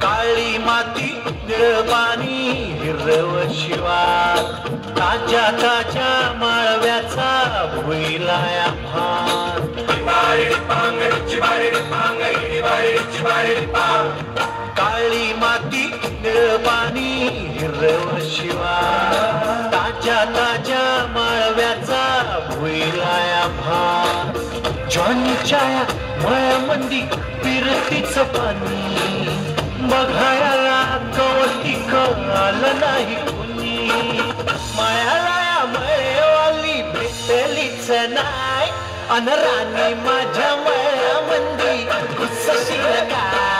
काळी माती निळ पाणी हिरव शिवार ताज्या ताज्या माळव्याचा भुईलाया भार काळी माती निळ पाणी हिरव शिवार ताज्या ताज्या माळव्याचा भुईलाया भार जॉनीच्या मळ्यामंदी फिरतीच पाणी बघायला कवती कळालं नाही कुणी मळ्याला मळेवाली भेटलीच नाही अन राणी माझ्या मळ्यामंदी घुसशील काय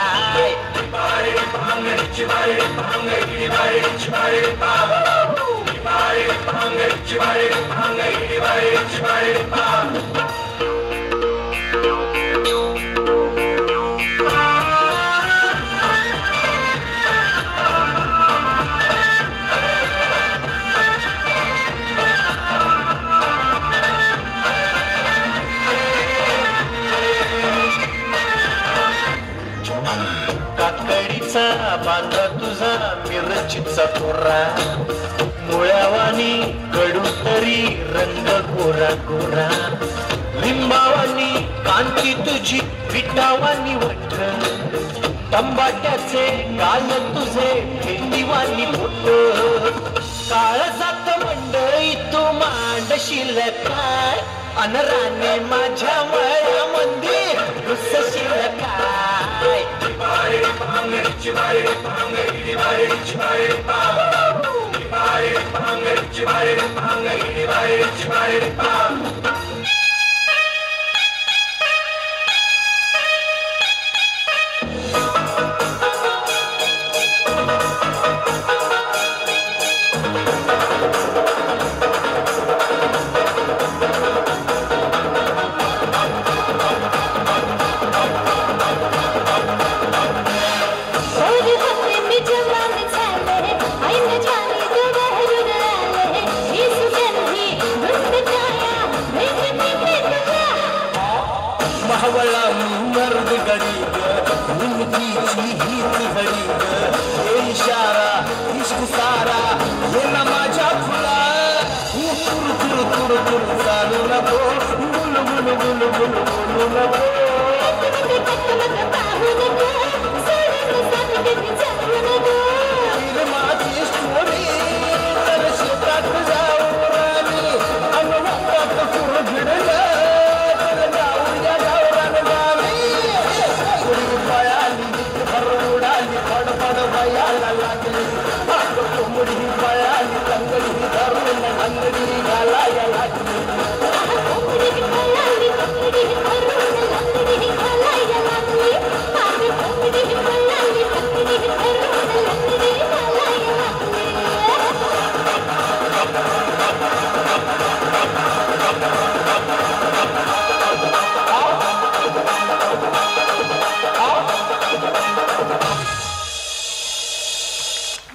बांधा तुझा मिरचीचा तोरा मुळ्यावानी कडू तरी रंग गोरा गोरा लिंबावानी कांती तुझी पिठावानी वट तंबाट्याचे गाल तुझे भेंडीवानी बोट काळजात मंडळी तू मांडशील काय अन राणे माझ्या मळ्यामंदी घुसशील काय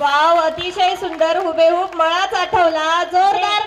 वाव, अतिशय सुंदर, हुबेहूब मळाच आठवला. जोरदार